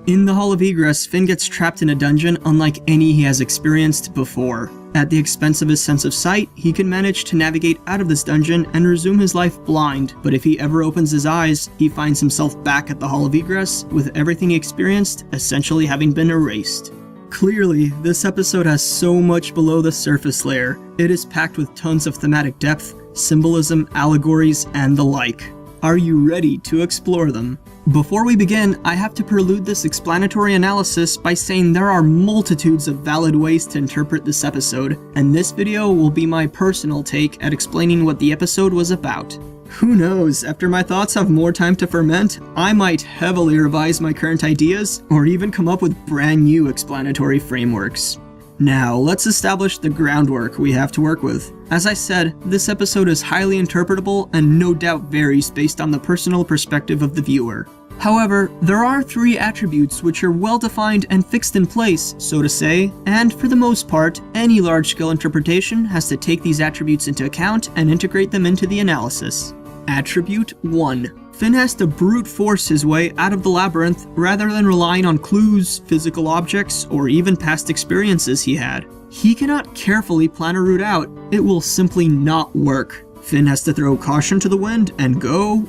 In the Hall of Egress, Finn gets trapped in a dungeon unlike any he has experienced before. At the expense of his sense of sight, he can manage to navigate out of this dungeon and resume his life blind, but if he ever opens his eyes, he finds himself back at the Hall of Egress, with everything he experienced essentially having been erased. Clearly, this episode has so much below the surface layer. It is packed with tons of thematic depth, symbolism, allegories, and the like. Are you ready to explore them? Before we begin, I have to prelude this explanatory analysis by saying there are multitudes of valid ways to interpret this episode, and this video will be my personal take at explaining what the episode was about. Who knows, after my thoughts have more time to ferment, I might heavily revise my current ideas, or even come up with brand new explanatory frameworks. Now, let's establish the groundwork we have to work with. As I said, this episode is highly interpretable and no doubt varies based on the personal perspective of the viewer. However, there are 3 attributes which are well defined and fixed in place, so to say, and for the most part, any large-scale interpretation has to take these attributes into account and integrate them into the analysis. Attribute 1. Finn has to brute force his way out of the labyrinth rather than relying on clues, physical objects, or even past experiences he had. He cannot carefully plan a route out, it will simply not work. Finn has to throw caution to the wind and go...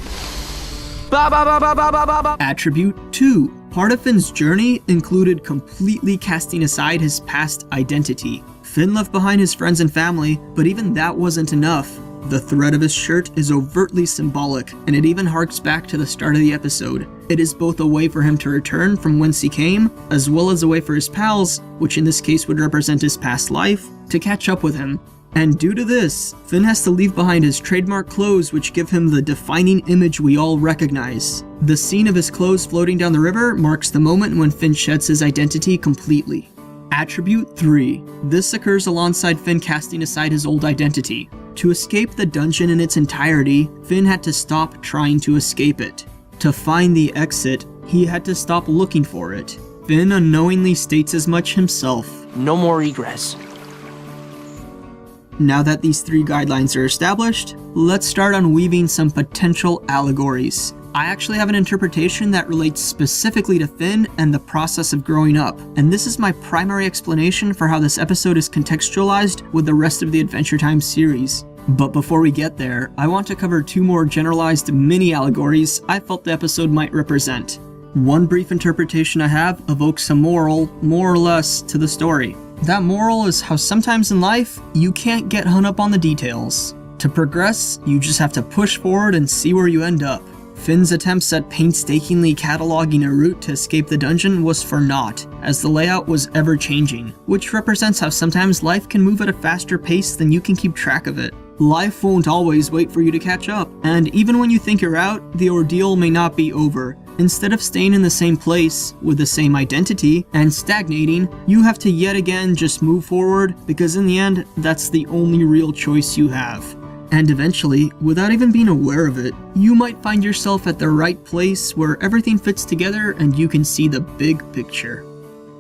Attribute 2. Part of Finn's journey included completely casting aside his past identity. Finn left behind his friends and family, but even that wasn't enough. The thread of his shirt is overtly symbolic, and it even harks back to the start of the episode. It is both a way for him to return from whence he came, as well as a way for his pals, which in this case would represent his past life, to catch up with him. And due to this, Finn has to leave behind his trademark clothes which give him the defining image we all recognize. The scene of his clothes floating down the river marks the moment when Finn sheds his identity completely. Attribute 3. This occurs alongside Finn casting aside his old identity. To escape the dungeon in its entirety, Finn had to stop trying to escape it. To find the exit, he had to stop looking for it. Finn unknowingly states as much himself. No more egress. Now that these 3 guidelines are established, let's start unweaving some potential allegories. I actually have an interpretation that relates specifically to Finn and the process of growing up, and this is my primary explanation for how this episode is contextualized with the rest of the Adventure Time series. But before we get there, I want to cover 2 more generalized mini-allegories I felt the episode might represent. One brief interpretation I have evokes a moral, more or less, to the story. That moral is how sometimes in life, you can't get hung up on the details. To progress, you just have to push forward and see where you end up. Finn's attempts at painstakingly cataloging a route to escape the dungeon was for naught, as the layout was ever-changing, which represents how sometimes life can move at a faster pace than you can keep track of it. Life won't always wait for you to catch up, and even when you think you're out, the ordeal may not be over. Instead of staying in the same place, with the same identity, and stagnating, you have to yet again just move forward, because in the end, that's the only real choice you have. And eventually, without even being aware of it, you might find yourself at the right place where everything fits together and you can see the big picture.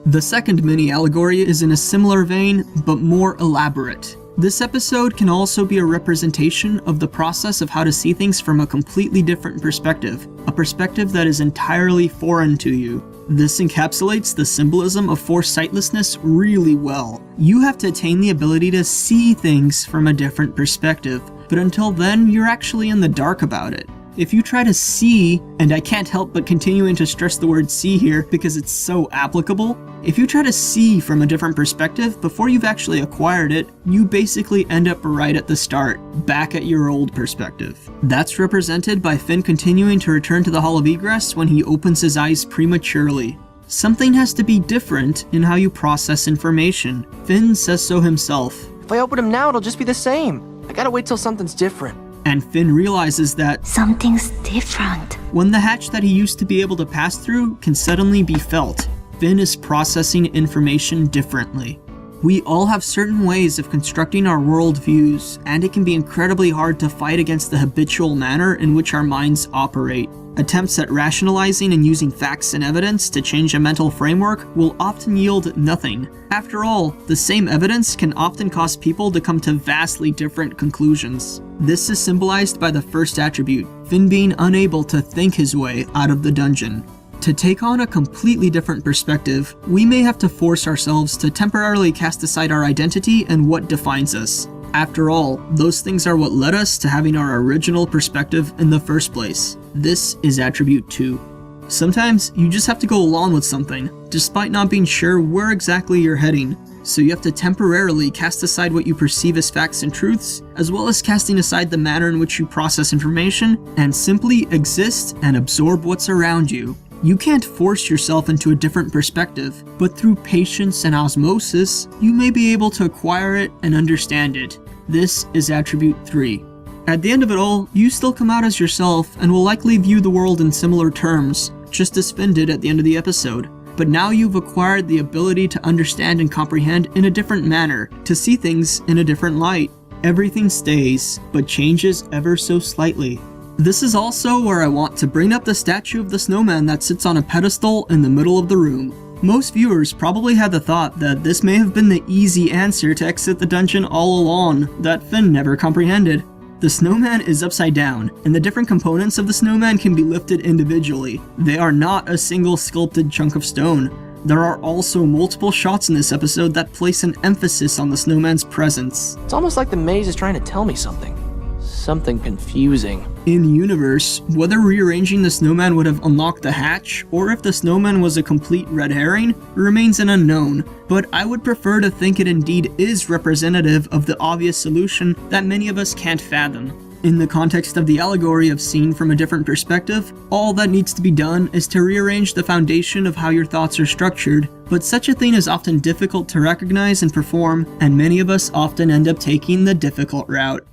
The second mini-allegory is in a similar vein, but more elaborate. This episode can also be a representation of the process of how to see things from a completely different perspective, a perspective that is entirely foreign to you. This encapsulates the symbolism of foresightlessness really well. You have to attain the ability to see things from a different perspective, but until then, you're actually in the dark about it. If you try to see, and I can't help but continuing to stress the word see here because it's so applicable, if you try to see from a different perspective before you've actually acquired it, you basically end up right at the start, back at your old perspective. That's represented by Finn continuing to return to the Hall of Egress when he opens his eyes prematurely. Something has to be different in how you process information. Finn says so himself. If I open them now, it'll just be the same. I gotta wait till something's different. And Finn realizes that something's different when the hatch that he used to be able to pass through can suddenly be felt. Finn is processing information differently. We all have certain ways of constructing our worldviews, and it can be incredibly hard to fight against the habitual manner in which our minds operate. Attempts at rationalizing and using facts and evidence to change a mental framework will often yield nothing. After all, the same evidence can often cause people to come to vastly different conclusions. This is symbolized by the first attribute, Finn being unable to think his way out of the dungeon. To take on a completely different perspective, we may have to force ourselves to temporarily cast aside our identity and what defines us. After all, those things are what led us to having our original perspective in the first place. This is attribute 2. Sometimes you just have to go along with something, despite not being sure where exactly you're heading. So you have to temporarily cast aside what you perceive as facts and truths, as well as casting aside the manner in which you process information, and simply exist and absorb what's around you. You can't force yourself into a different perspective, but through patience and osmosis, you may be able to acquire it and understand it. This is attribute 3. At the end of it all, you still come out as yourself and will likely view the world in similar terms, just as Finn did at the end of the episode. But now you've acquired the ability to understand and comprehend in a different manner, to see things in a different light. Everything stays, but changes ever so slightly. This is also where I want to bring up the statue of the snowman that sits on a pedestal in the middle of the room. Most viewers probably had the thought that this may have been the easy answer to exit the dungeon all along, that Finn never comprehended. The snowman is upside down, and the different components of the snowman can be lifted individually. They are not a single sculpted chunk of stone. There are also multiple shots in this episode that place an emphasis on the snowman's presence. It's almost like the maze is trying to tell me something. Something confusing. In universe, whether rearranging the snowman would have unlocked the hatch, or if the snowman was a complete red herring, remains an unknown, but I would prefer to think it indeed is representative of the obvious solution that many of us can't fathom. In the context of the allegory of seeing from a different perspective, all that needs to be done is to rearrange the foundation of how your thoughts are structured, but such a thing is often difficult to recognize and perform, and many of us often end up taking the difficult route.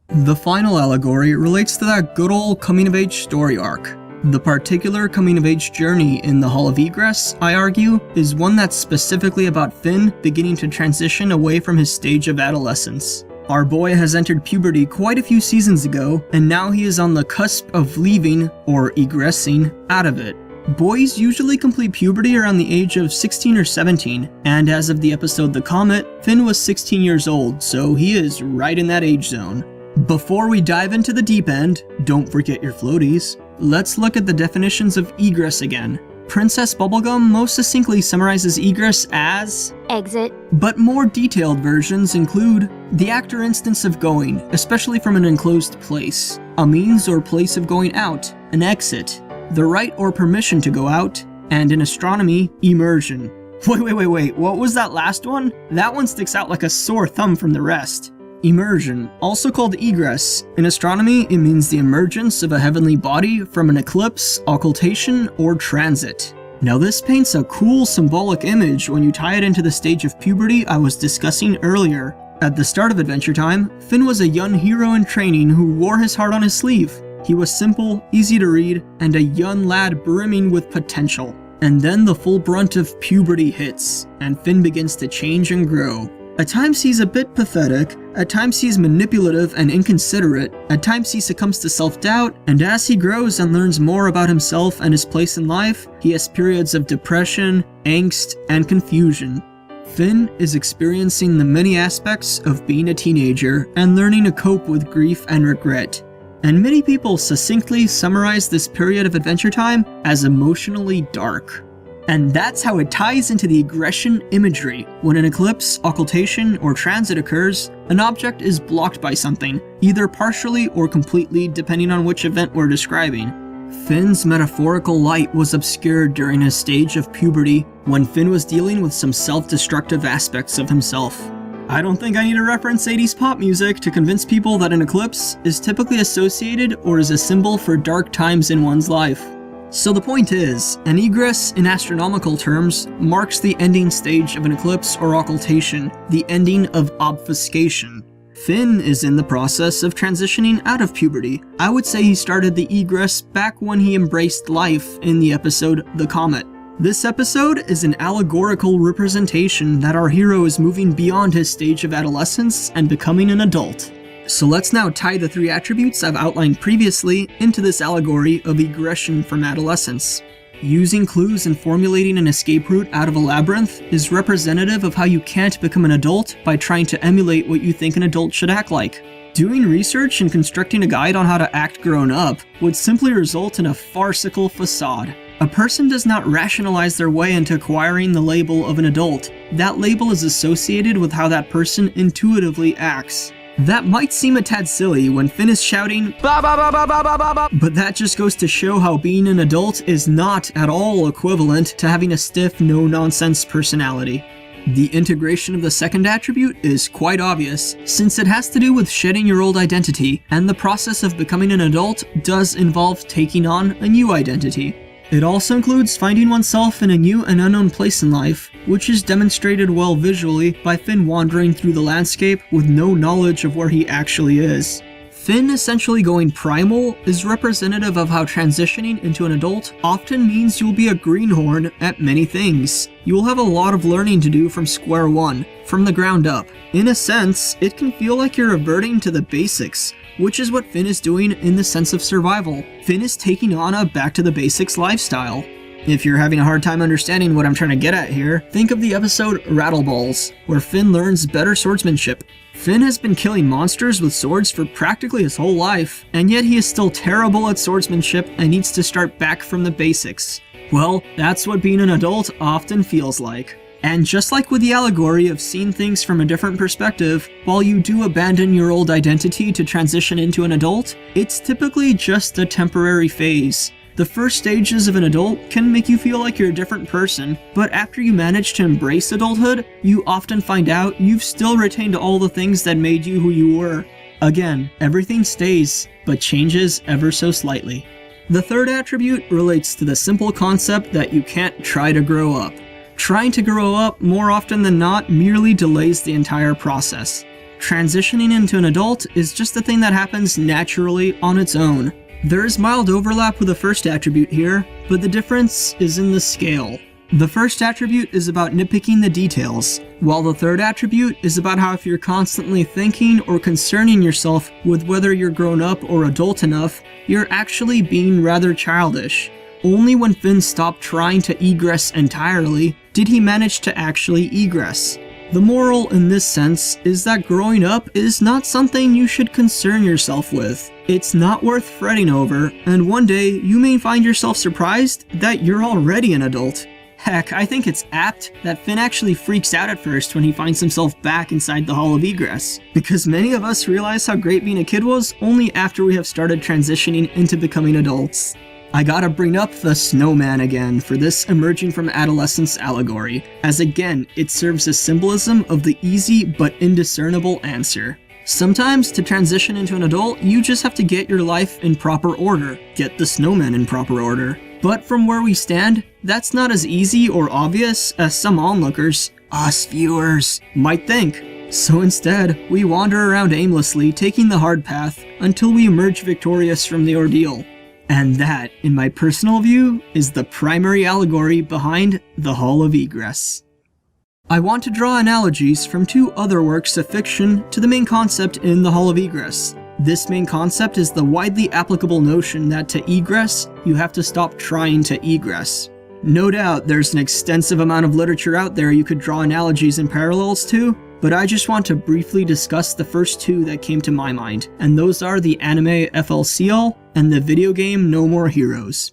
The final allegory relates to that good old coming-of-age story arc. The particular coming-of-age journey in the Hall of Egress, I argue, is one that's specifically about Finn beginning to transition away from his stage of adolescence. Our boy has entered puberty quite a few seasons ago, and now he is on the cusp of leaving, or egressing, out of it. Boys usually complete puberty around the age of 16 or 17, and as of the episode The Comet, Finn was 16 years old, so he is right in that age zone. Before we dive into the deep end, don't forget your floaties, let's look at the definitions of egress again. Princess Bubblegum most succinctly summarizes egress as Exit. But more detailed versions include the act or instance of going, especially from an enclosed place, a means or place of going out, an exit, the right or permission to go out, and in astronomy, immersion. Wait, what was that last one? That one sticks out like a sore thumb from the rest. Immersion, also called egress. In astronomy, it means the emergence of a heavenly body from an eclipse, occultation, or transit. Now this paints a cool symbolic image when you tie it into the stage of puberty I was discussing earlier. At the start of Adventure Time, Finn was a young hero in training who wore his heart on his sleeve. He was simple, easy to read, and a young lad brimming with potential. And then the full brunt of puberty hits, and Finn begins to change and grow. At times he's a bit pathetic, at times he's manipulative and inconsiderate, at times he succumbs to self-doubt, and as he grows and learns more about himself and his place in life, he has periods of depression, angst, and confusion. Finn is experiencing the many aspects of being a teenager and learning to cope with grief and regret. And many people succinctly summarize this period of Adventure Time as emotionally dark. And that's how it ties into the egression imagery. When an eclipse, occultation, or transit occurs, an object is blocked by something, either partially or completely depending on which event we're describing. Finn's metaphorical light was obscured during his stage of puberty when Finn was dealing with some self-destructive aspects of himself. I don't think I need to reference 80s pop music to convince people that an eclipse is typically associated or is a symbol for dark times in one's life. So the point is, an egress in astronomical terms marks the ending stage of an eclipse or occultation, the ending of obfuscation. Finn is in the process of transitioning out of puberty. I would say he started the egress back when he embraced life in the episode The Comet. This episode is an allegorical representation that our hero is moving beyond his stage of adolescence and becoming an adult. So let's now tie the three attributes I've outlined previously into this allegory of egression from adolescence. Using clues and formulating an escape route out of a labyrinth is representative of how you can't become an adult by trying to emulate what you think an adult should act like. Doing research and constructing a guide on how to act grown up would simply result in a farcical facade. A person does not rationalize their way into acquiring the label of an adult. That label is associated with how that person intuitively acts. That might seem a tad silly when Finn is shouting, "Ba ba ba ba ba ba ba ba," but that just goes to show how being an adult is not at all equivalent to having a stiff, no-nonsense personality. The integration of the second attribute is quite obvious, since it has to do with shedding your old identity, and the process of becoming an adult does involve taking on a new identity. It also includes finding oneself in a new and unknown place in life, which is demonstrated well visually by Finn wandering through the landscape with no knowledge of where he actually is. Finn essentially going primal is representative of how transitioning into an adult often means you'll be a greenhorn at many things. You will have a lot of learning to do from square one, from the ground up. In a sense, it can feel like you're reverting to the basics, which is what Finn is doing in the sense of survival. Finn is taking on a back-to-the-basics lifestyle. If you're having a hard time understanding what I'm trying to get at here, think of the episode Rattleballs, where Finn learns better swordsmanship. Finn has been killing monsters with swords for practically his whole life, and yet he is still terrible at swordsmanship and needs to start back from the basics. Well, that's what being an adult often feels like. And just like with the allegory of seeing things from a different perspective, while you do abandon your old identity to transition into an adult, it's typically just a temporary phase. The first stages of an adult can make you feel like you're a different person, but after you manage to embrace adulthood, you often find out you've still retained all the things that made you who you were. Again, everything stays, but changes ever so slightly. The third attribute relates to the simple concept that you can't try to grow up. Trying to grow up, more often than not, merely delays the entire process. Transitioning into an adult is just a thing that happens naturally on its own. There is mild overlap with the first attribute here, but the difference is in the scale. The first attribute is about nitpicking the details, while the third attribute is about how if you're constantly thinking or concerning yourself with whether you're grown up or adult enough, you're actually being rather childish. Only when Finn stopped trying to egress entirely did he manage to actually egress. The moral in this sense is that growing up is not something you should concern yourself with. It's not worth fretting over, and one day you may find yourself surprised that you're already an adult. Heck, I think it's apt that Finn actually freaks out at first when he finds himself back inside the Hall of Egress, because many of us realize how great being a kid was only after we have started transitioning into becoming adults. I gotta bring up the snowman again for this emerging from adolescence allegory, as again, it serves as symbolism of the easy but indiscernible answer. Sometimes, to transition into an adult, you just have to get your life in proper order, get the snowman in proper order. But from where we stand, that's not as easy or obvious as some onlookers, us viewers, might think. So instead, we wander around aimlessly, taking the hard path, until we emerge victorious from the ordeal. And that, in my personal view, is the primary allegory behind the Hall of Egress. I want to draw analogies from two other works of fiction to the main concept in the Hall of Egress. This main concept is the widely applicable notion that to egress, you have to stop trying to egress. No doubt there's an extensive amount of literature out there you could draw analogies and parallels to, but I just want to briefly discuss the first two that came to my mind, and those are the anime FLCL and the video game No More Heroes.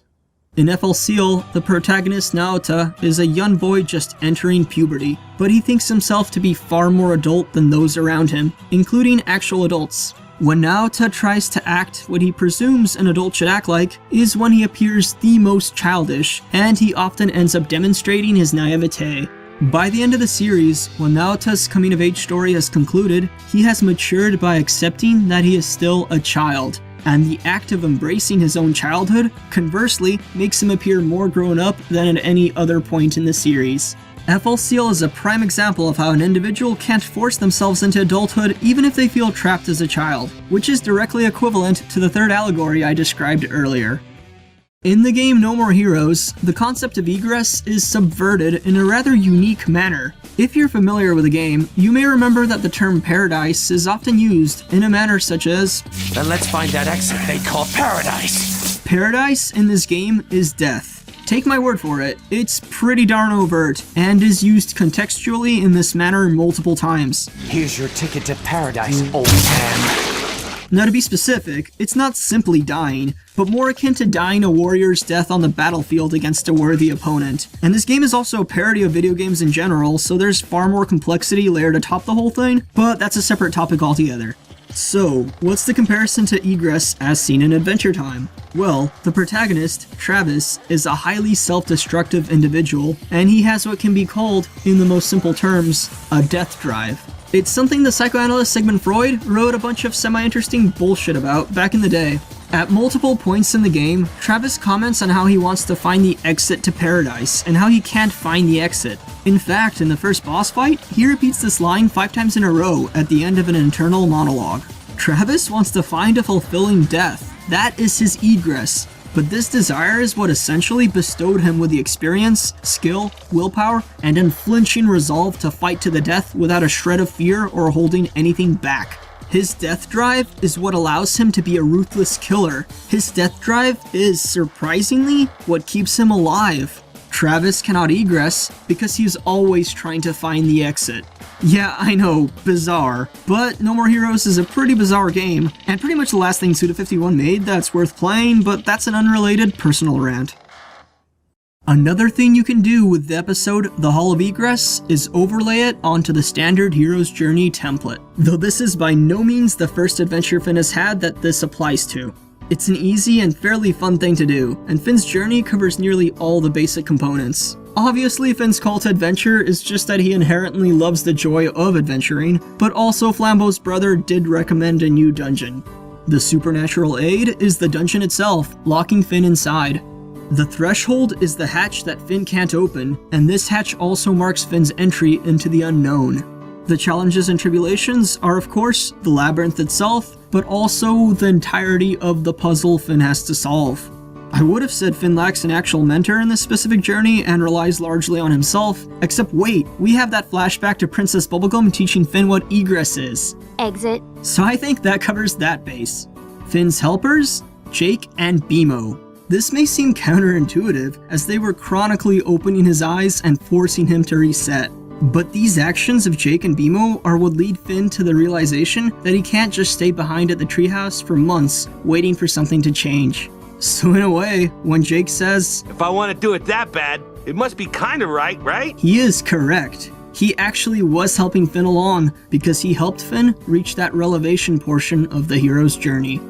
In FLCL, the protagonist Naota is a young boy just entering puberty, but he thinks himself to be far more adult than those around him, including actual adults. When Naota tries to act what he presumes an adult should act like, is when he appears the most childish, and he often ends up demonstrating his naivete. By the end of the series, when Naota's coming-of-age story has concluded, he has matured by accepting that he is still a child, and the act of embracing his own childhood, conversely, makes him appear more grown up than at any other point in the series. FLCL is a prime example of how an individual can't force themselves into adulthood even if they feel trapped as a child, which is directly equivalent to the third allegory I described earlier. In the game No More Heroes, the concept of egress is subverted in a rather unique manner. If you're familiar with the game, you may remember that the term paradise is often used in a manner such as, Then let's find that exit they call paradise. Paradise in this game is death. Take my word for it, it's pretty darn overt, and is used contextually in this manner multiple times. Here's your ticket to paradise, old man. Now to be specific, it's not simply dying, but more akin to dying a warrior's death on the battlefield against a worthy opponent. And this game is also a parody of video games in general, so there's far more complexity layered atop the whole thing, but that's a separate topic altogether. So, what's the comparison to Egress as seen in Adventure Time? Well, the protagonist, Travis, is a highly self-destructive individual, and he has what can be called, in the most simple terms, a death drive. It's something the psychoanalyst Sigmund Freud wrote a bunch of semi-interesting bullshit about back in the day. At multiple points in the game, Travis comments on how he wants to find the exit to paradise, and how he can't find the exit. In fact, in the first boss fight, he repeats this line 5 times in a row at the end of an internal monologue. Travis wants to find a fulfilling death. That is his egress. But this desire is what essentially bestowed him with the experience, skill, willpower, and unflinching resolve to fight to the death without a shred of fear or holding anything back. His death drive is what allows him to be a ruthless killer. His death drive is, surprisingly, what keeps him alive. Travis cannot egress because he's always trying to find the exit. Yeah, I know, bizarre, but No More Heroes is a pretty bizarre game, and pretty much the last thing Suda51 made that's worth playing, but that's an unrelated personal rant. Another thing you can do with the episode The Hall of Egress is overlay it onto the standard Hero's Journey template, though this is by no means the first adventure Finn has had that this applies to. It's an easy and fairly fun thing to do, and Finn's journey covers nearly all the basic components. Obviously, Finn's call to adventure is just that he inherently loves the joy of adventuring, but also Flambeau's brother did recommend a new dungeon. The supernatural aid is the dungeon itself, locking Finn inside. The threshold is the hatch that Finn can't open, and this hatch also marks Finn's entry into the unknown. The challenges and tribulations are, of course, the labyrinth itself, but also the entirety of the puzzle Finn has to solve. I would have said Finn lacks an actual mentor in this specific journey and relies largely on himself, except wait, we have that flashback to Princess Bubblegum teaching Finn what egress is. Exit. So I think that covers that base. Finn's helpers? Jake and BMO. This may seem counterintuitive, as they were chronically opening his eyes and forcing him to reset. But these actions of Jake and BMO are what lead Finn to the realization that he can't just stay behind at the treehouse for months waiting for something to change. So in a way, when Jake says, "If I want to do it that bad, it must be kinda right? He is correct. He actually was helping Finn along because he helped Finn reach that revelation portion of the hero's journey.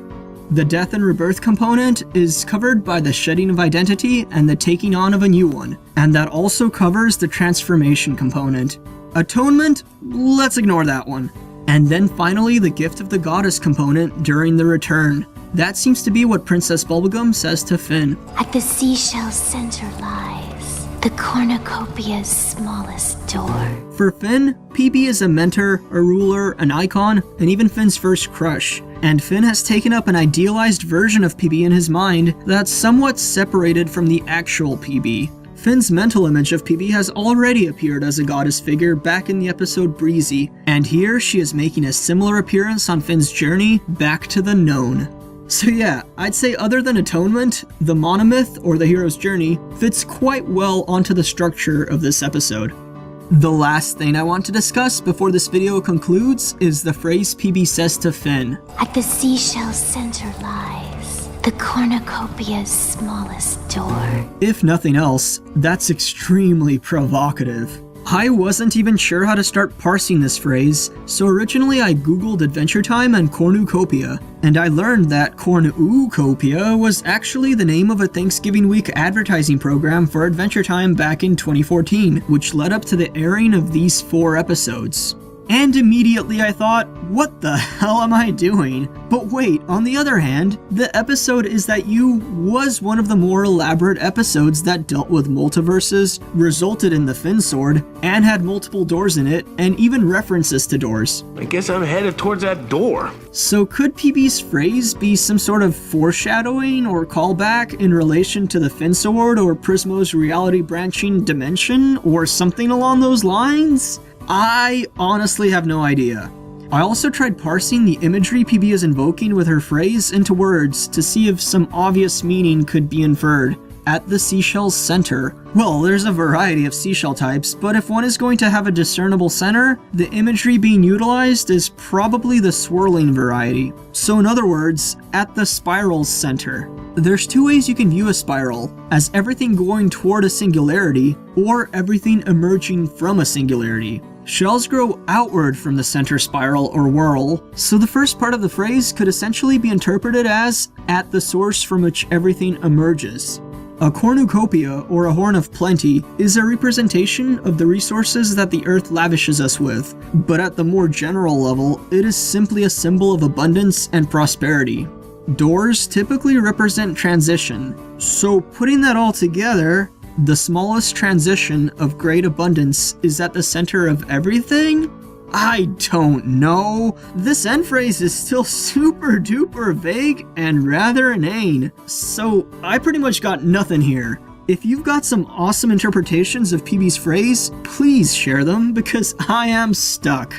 The death and rebirth component is covered by the shedding of identity and the taking on of a new one, and that also covers the transformation component. Atonement? Let's ignore that one. And then finally the gift of the goddess component during the return. That seems to be what Princess Bubblegum says to Finn. At the seashell's center lies the cornucopia's smallest door. For Finn, PB is a mentor, a ruler, an icon, and even Finn's first crush. And Finn has taken up an idealized version of PB in his mind that's somewhat separated from the actual PB. Finn's mental image of PB has already appeared as a goddess figure back in the episode Breezy, and here she is making a similar appearance on Finn's journey back to the known. So yeah, I'd say other than Atonement, the monomyth, or the hero's journey, fits quite well onto the structure of this episode. The last thing I want to discuss before this video concludes is the phrase PB says to Finn. At the seashell's center lies the cornucopia's smallest door. If nothing else, that's extremely provocative. I wasn't even sure how to start parsing this phrase, so originally I googled Adventure Time and cornucopia, and I learned that cornucopia was actually the name of a Thanksgiving week advertising program for Adventure Time back in 2014, which led up to the airing of these 4 episodes. And immediately I thought, what the hell am I doing? But wait, on the other hand, the episode Is That You was one of the more elaborate episodes that dealt with multiverses, resulted in the Finn sword, and had multiple doors in it, and even references to doors. I guess I'm headed towards that door. So could PB's phrase be some sort of foreshadowing or callback in relation to the Finn sword or Prismo's reality branching dimension, or something along those lines? I honestly have no idea. I also tried parsing the imagery PB is invoking with her phrase into words to see if some obvious meaning could be inferred, at the seashell's center. Well, there's a variety of seashell types, but if one is going to have a discernible center, the imagery being utilized is probably the swirling variety. So in other words, at the spiral's center. There's two ways you can view a spiral, as everything going toward a singularity, or everything emerging from a singularity. Shells grow outward from the center spiral or whirl, so the first part of the phrase could essentially be interpreted as at the source from which everything emerges. A cornucopia, or a horn of plenty, is a representation of the resources that the earth lavishes us with, but at the more general level, it is simply a symbol of abundance and prosperity. Doors typically represent transition, so putting that all together, the smallest transition of great abundance is at the center of everything? I don't know. This end phrase is still super duper vague and rather inane, so I pretty much got nothing here. If you've got some awesome interpretations of PB's phrase, please share them because I am stuck.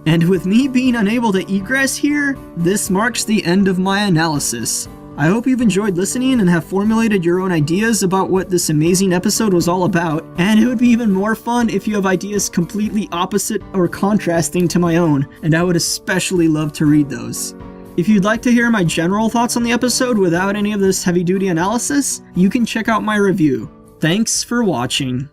And with me being unable to egress here, this marks the end of my analysis. I hope you've enjoyed listening and have formulated your own ideas about what this amazing episode was all about, and it would be even more fun if you have ideas completely opposite or contrasting to my own, and I would especially love to read those. If you'd like to hear my general thoughts on the episode without any of this heavy-duty analysis, you can check out my review. Thanks for watching.